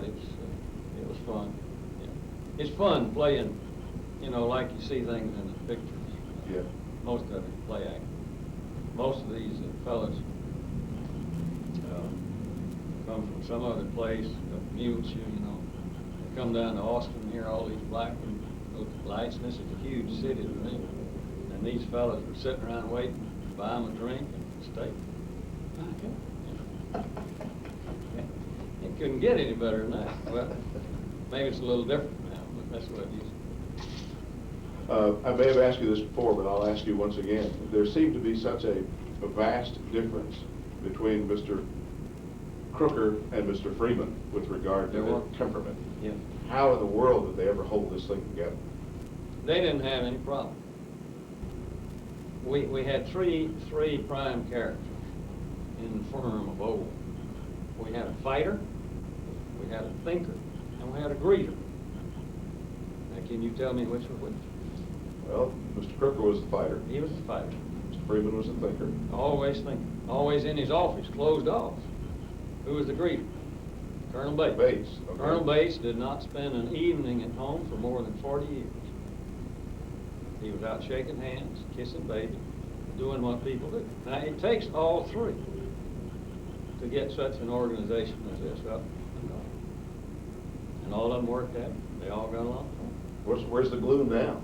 it was fun. Yeah. It's fun playing, like you see things in the pictures. Yeah. Most of it play acting. Most of these fellas come from some other place, Muleshoe, They come down to Austin here, all these black lights, and this is a huge city to them. And these fellas were sitting around waiting to buy them a drink and steak. It couldn't get any better than that. Well, maybe it's a little different now, but that's what it used. I may have asked you this before, but I'll ask you once again. There seemed to be such a a vast difference between Mr. Crooker and Mr. Freeman with regard to There their was. temperament. Yeah. How in the world did they ever hold this thing together? They didn't have any problem. We had three prime characters in the firm of old. We had a fighter, we had a thinker, and we had a greeter. Now, can you tell me which was which? Well, Mr. Crooker was the fighter. He was the fighter. Mr. Freeman was the thinker. Always thinking. Always in his office, closed off. Who was the greeter? Colonel Bates. Bates, okay. Colonel Bates did not spend an evening at home for more than 40 years. He was out shaking hands, kissing babies, doing what people do. Now, it takes all three to get such an organization as this up and going. And all of them worked at it. They all got along. Where's the glue now?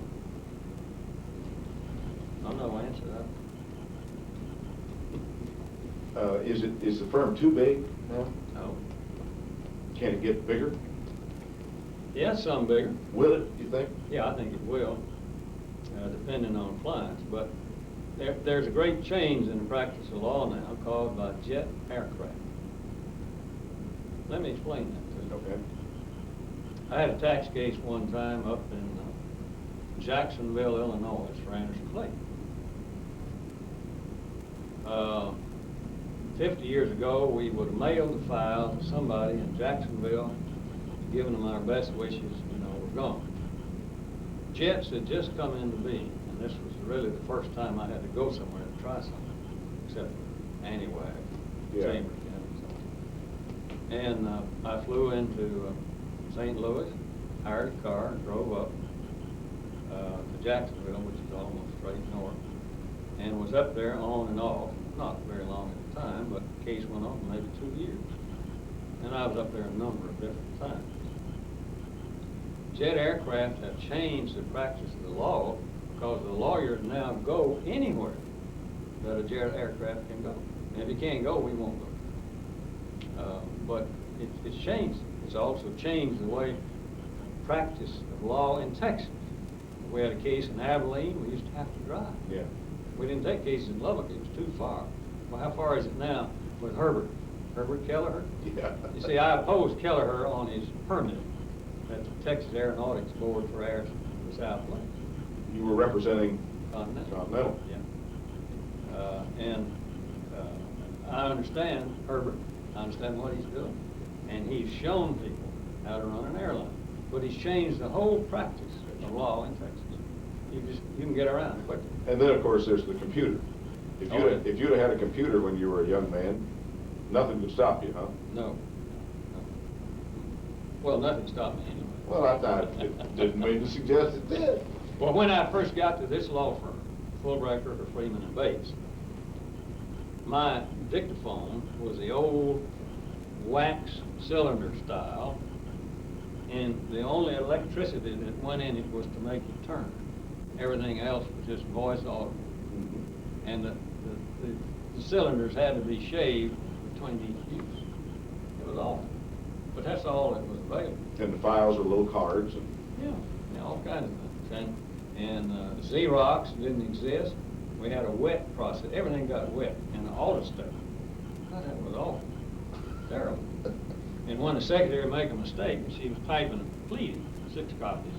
I don't know the answer to that. Is the firm too big now? No. Can it get bigger? Yeah, some bigger. Will it, you think? Yeah, I think it will, depending on clients. But there's a great change in the practice of law now caused by jet aircraft. Let me explain that to you. Okay. I had a tax case one time up in Jacksonville, Illinois, for Anderson Clayton. 50 years ago, we would have mailed the file to somebody in Jacksonville, giving them our best wishes, we're gone. Jets had just come into being, and this was really the first time I had to go somewhere to try something, except Anywag, Yeah. Chambers County. And I flew into St. Louis, hired a car, and drove up to Jacksonville, which is almost straight north, and was up there on and off, not very long at the time, but the case went on maybe 2 years. And I was up there a number of different times. Jet aircraft have changed the practice of the law because the lawyers now go anywhere that a jet aircraft can go. And if you can't go, we won't go. But it's changed. It's also changed the way practice of law in Texas. We had a case in Abilene, we used to have to drive. Yeah. We didn't take cases in Lubbock, it was too far. Well, how far is it now with Herbert Kelleher? Yeah. You see, I opposed Kelleher on his permit at the Texas Aeronautics Board for Air South Lake. You were representing Continental. Continental. Yeah. I understand Herbert, I understand what he's doing, and he's shown people how to run an airline. But he's changed the whole practice of law in Texas. You can get around quickly. And then, of course, there's the computer. If Oh, yeah. if you'd have had a computer when you were a young man, nothing could stop you, huh? No. Well, nothing stopped me anyway. Well, I thought it didn't mean to suggest it did. Well, when I first got to this law firm, Fulbright, Freeman and Bates, my dictaphone was the old wax cylinder style, and the only electricity that went in it was to make it turn. Everything else was just voice audible. And the cylinders had to be shaved between each use. It was awful. But that's all that was available. And the files were little cards. And Yeah, all kinds of things. And Xerox didn't exist. We had a wet process. Everything got wet in the autostep. God, that was awful. Terrible. And when the secretary made a mistake, she was typing a pleading, 6 copies.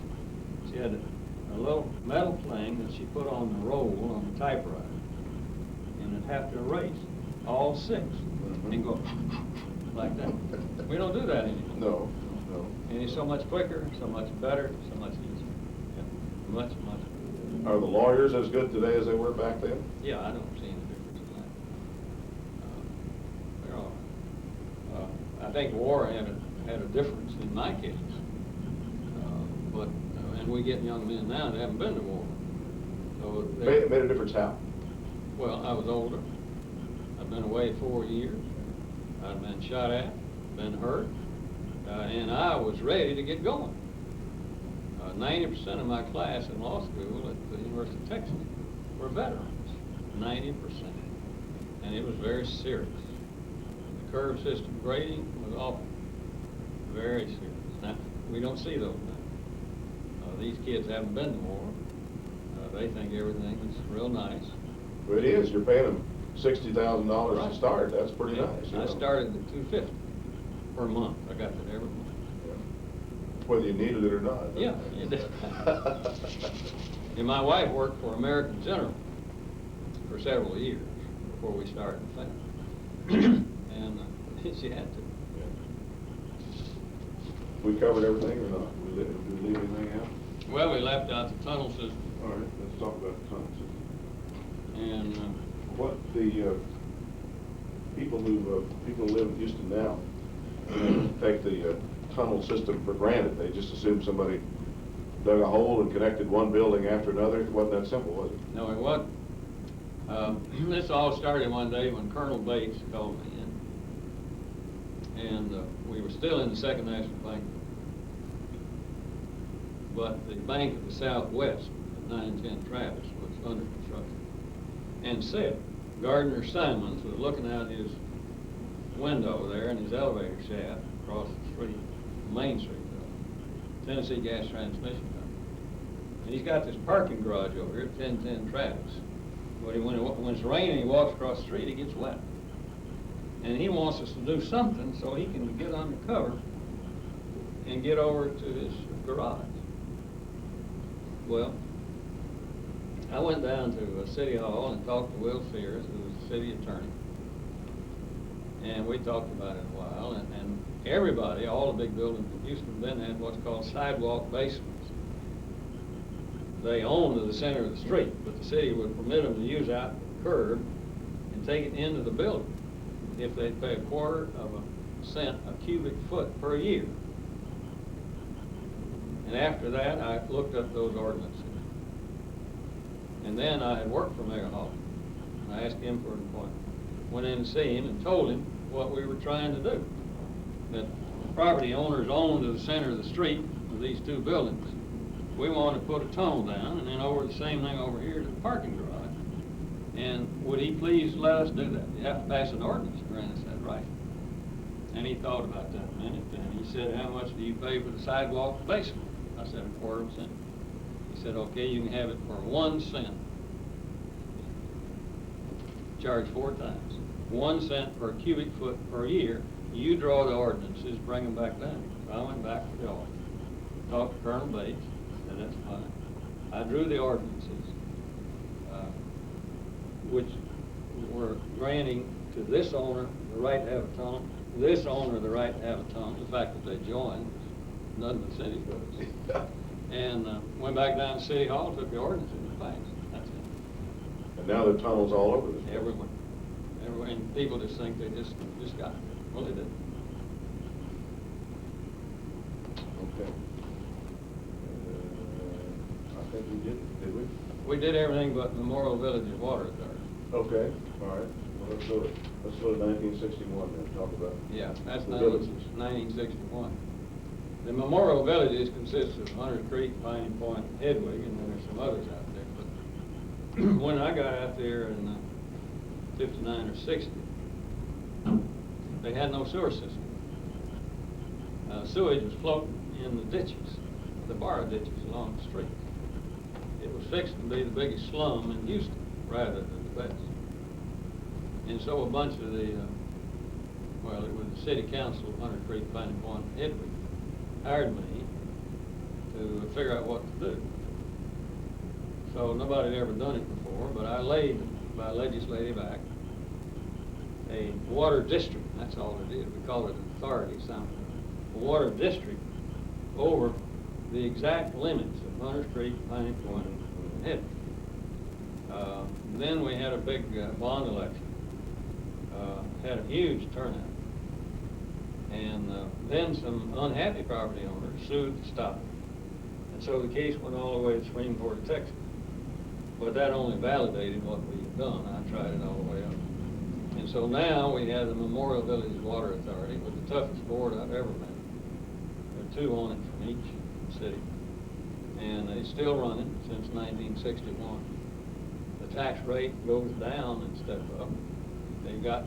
She had a little metal thing that she put on the roll on the typewriter. And it'd have to erase all 6 and go like that. We don't do that anymore. no. And it's so much quicker, so much better, so much easier. Yeah, much better. Are the lawyers as good today as they were back then? Yeah, I don't see any difference in that. They're all right. I think war had a difference in my case. And we get young men now that haven't been to war. So Made a difference how? well, I was older. I'd been away 4 years. I'd been shot at, been hurt, and I was ready to get going. 90% of my class in law school at the University of Texas were veterans, 90%. And it was very serious. The curve system grading was awful, very serious. Now, we don't see those now. These kids haven't been to war. They think everything is real nice. Well, it is. You're paying them $60,000 to Right. start, that's pretty Yeah, nice. you I know. started at $250 per month. I got that every month. Yeah. Whether you needed it or not. Yeah, you did. And my wife worked for American General for several years before we started the family. And she had to. Yeah. We covered everything or not? Did we leave anything out? Well, we left out the tunnel system All right, let's talk about the tunnel system. and, What the people who live in Houston now take the tunnel system for granted. They just assume somebody dug a hole and connected one building after another. It wasn't that simple, was it? no, it wasn't. This all started one day when Colonel Bates called me in. And we were still in the Second National Bank. But the Bank of the Southwest at 910 Travis was under construction. And said, Gardner Simons was looking out his window there in his elevator shaft across the street, Main Street, Tennessee Gas Transmission Company. And he's got this parking garage over here at 1010 Travis. But when it's raining, he walks across the street, he gets wet. And he wants us to do something so he can get under cover and get over to his garage. Well, I went down to City Hall and talked to Will Sears, who was the city attorney. And we talked about it a while, and everybody, all the big buildings in Houston then had what's called sidewalk basements. They owned to the center of the street, but the city would permit them to use out the curb and take it into the building if they'd pay $0.25 cent a cubic foot per year. And after that, I looked up those ordinances. And then I had worked for Mayor Hall. I asked him for an appointment. Went in to see him and told him what we were trying to do. That property owners own to the center of the street of these two buildings. We wanted to put a tunnel down and then over the same thing over here to the parking garage. And would he please let us do that? You have to pass an ordinance, and I said, right. And he thought about that a minute, and he said, how much do you pay for the sidewalk basement? I said, $0.25 cent. He said, okay, you can have it for 1 cent. Charge 4 times. 1 cent per cubic foot per year. You draw the ordinances, bring them back down. So I went back to the office, talked to Colonel Bates, said that's fine. I drew the ordinances, which were granting to this owner the right to have a tunnel, this owner the right to have a tunnel. The fact that they joined, none of the city does. And went back down to City Hall, took the ordinance and passed. That's it. And now there are tunnels all over this place. Everywhere. Everywhere. And people just think they just got it. Well, they didn't. Okay. I think we did we? We did everything but Memorial Village's water authority. Okay, all right. Well, let's go to 1961 then, talk about. Yeah, that's the villages. 1961. The Memorial Villages consists of Hunter Creek, Piney Point, Hedwig, and then there's some others out there. But when I got out there in 59 or 60, they had no sewer system. Sewage was floating in the ditches, the borrow ditches along the street. It was fixed to be the biggest slum in Houston rather than the best. And so a bunch of the, well, it was the city council of Hunter Creek, Piney Point, and Hedwig hired me to figure out what to do. So nobody had ever done it before, but I laid, by legislative act, a water district, that's all it is. We call it an authority, something. A water district over the exact limits of Hunter's Creek, Piney Point, and Hedwig. Then we had a big bond election. Had a huge turnout. And then some unhappy property owners sued to stop it. And so the case went all the way to the Supreme Court of Texas. But that only validated what we had done. I tried it all the way up. And so now we have the Memorial Village Water Authority with the toughest board I've ever met. There are 2 on it from each city. And it's still running since 1961. The tax rate goes down instead of up. They've got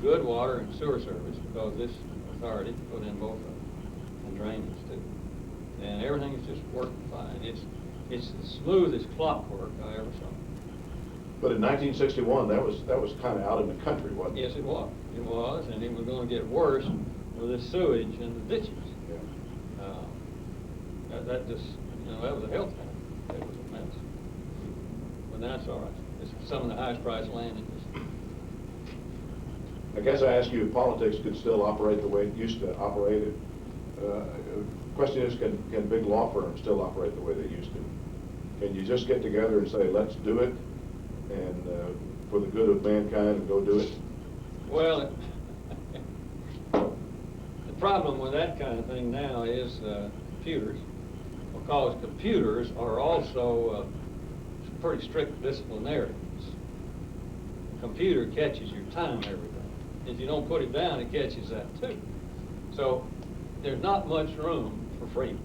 good water and sewer service because this authority put in both of them, and drainage too. And everything is just working fine. It's the smoothest clockwork I ever saw. But in 1961, that was kind of out in the country, wasn't it? Yes, it was. It was, and it was going to get worse with the sewage and the ditches. Yeah. That just, that was a health hazard. It was a mess. But now it's all right. It's some of the highest priced land in this. I guess I ask you if politics could still operate the way it used to operate it. Question is, can big law firms still operate the way they used to? Can you just get together and say, let's do it, and for the good of mankind, and go do it? Well, the problem with that kind of thing now is computers, because computers are also pretty strict disciplinarians. The computer catches your time every day. If you don't put it down, it catches that too. So there's not much room for freedom.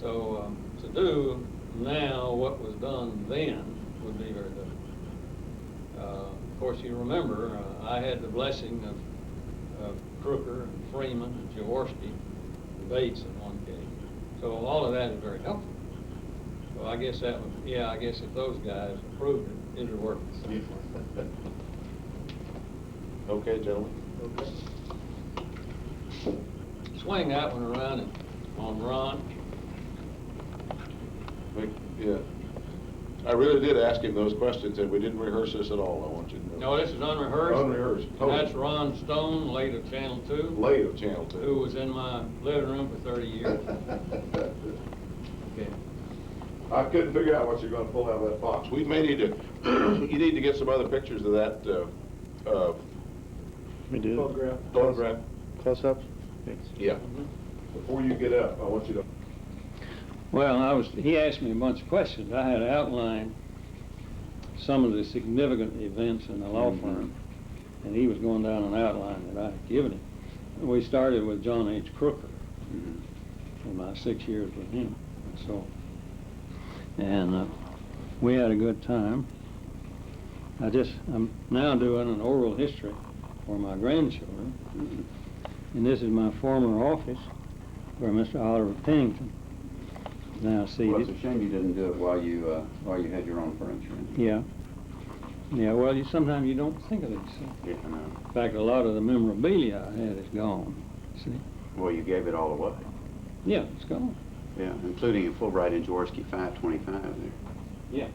So to do now what was done then would be very difficult. Of course, you remember, I had the blessing of Crooker and Freeman and Jaworski debates in one case. So all of that is very helpful. So I guess that would, I guess if those guys approved it, it would work the same way. Okay, gentlemen. Okay. Swing that one around and on Ron. Yeah. I really did ask him those questions, and we didn't rehearse this at all, I want you to know. No, this is unrehearsed. Unrehearsed, And totally. that's Ron Stone, late of Channel 2. Late of Channel 2. Who was in my living room for 30 years. Okay. I couldn't figure out what you're gonna pull out of that box. We may need to, you need to get some other pictures of that, We do. photograph. Close-ups? Yeah. Before you get up, I want you to. Well, he asked me a bunch of questions. I had outlined some of the significant events in the law firm, and he was going down an outline that I had given him. We started with John H. Crooker in my 6 years with him. And we had a good time. I'm now doing an oral history for my grandchildren, and this is my former office where Mr. Oliver Pennington now seated. Well, it's a shame you didn't do it while you had your own furniture. Yeah. Yeah, well, sometimes you don't think of these things. Yeah, I know. In fact, a lot of the memorabilia I had is gone, see? Well, you gave it all away. Yeah, it's gone. Yeah, including a Fulbright and Jaworski 525 there. Yeah.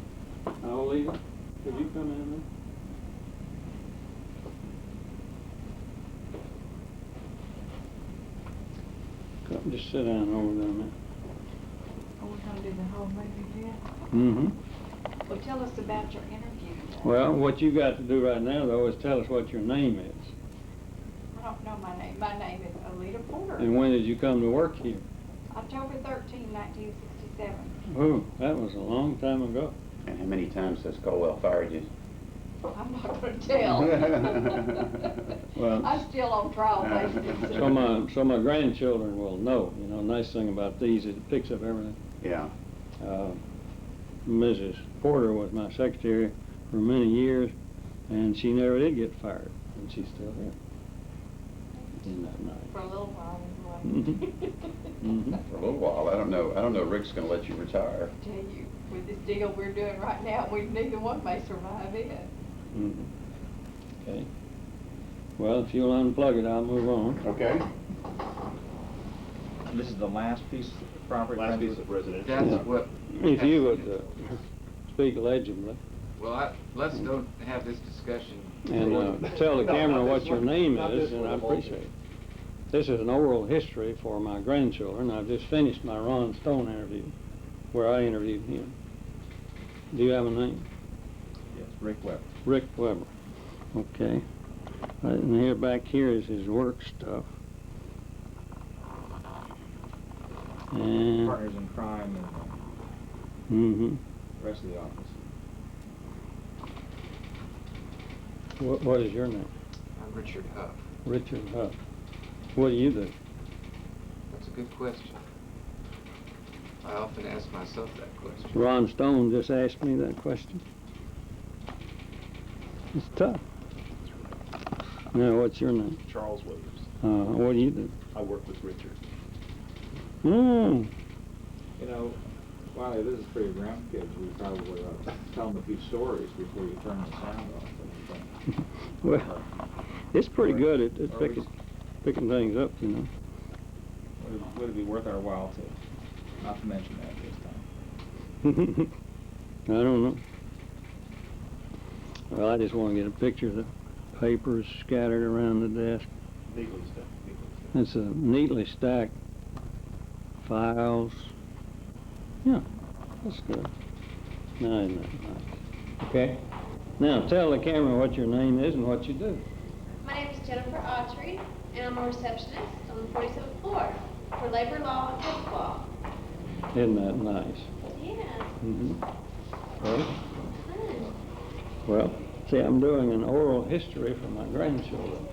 I'll leave it. Could you come in there? Come, just sit down over there a minute. Oh, we're gonna do the whole movie yet? Mm-hmm. Well, tell us about your interview. Well, what you got to do right now, though, is tell us what your name is. I don't know my name. My name is Alita Porter. And when did you come to work here? October 13, 1967. Oh, that was a long time ago. And how many times has Caldwell fired you? I'm not gonna tell. Well, I'm still on trial basis. so my grandchildren will know. You know, nice thing about these is it picks up everything. Yeah. Mrs. Porter was my secretary for many years, and she never did get fired, and she's still here. Isn't that nice? For a little while, anyway. Mhm. For a little while. I don't know Rick's gonna let you retire. I tell you, with this deal we're doing right now, neither one may survive it. Mhm. Okay. Well, if you'll unplug it, I'll move on. Okay. This is the last piece of property? Last piece of residential. That's what. If you would speak legibly Well, let's don't have this discussion. and tell the No, camera not what this your one. name Not is, this and one, I I'm old. appreciate it. This is an oral history for my grandchildren. I've just finished my Ron Stone interview, where I interviewed him. Do you have a name? Yes, Rick Webb. Rick Weber. Okay. And here, back here is his work stuff. And, Partners in crime and mm-hmm. the rest of the office. What is your name? I'm Richard Huff. Richard Huff. What do you do? That's a good question. I often ask myself that question. Ron Stone just asked me that question. It's tough. Now, what's your name? Charles Williams. What do you do? I work with Richard. Mm. You know, Wiley, this is for your grandkids. We probably ought to tell them a few stories before you turn the sound off. Well, it's pretty good at Or we picking things up, you know. Would it be worth our while to not to mention that this time? I don't know. Well, I just want to get a picture of the papers scattered around the desk. Legally stuff. It's a neatly stacked files. Yeah, that's good. Now, isn't that nice? Okay. Now, tell the camera what your name is and what you do. My name is Jennifer Autry, and I'm a receptionist on the 47th floor for labor law and health law. Isn't that nice? Yeah, Mm-hmm. Well, fun. well, see, I'm doing an oral history for my grandchildren.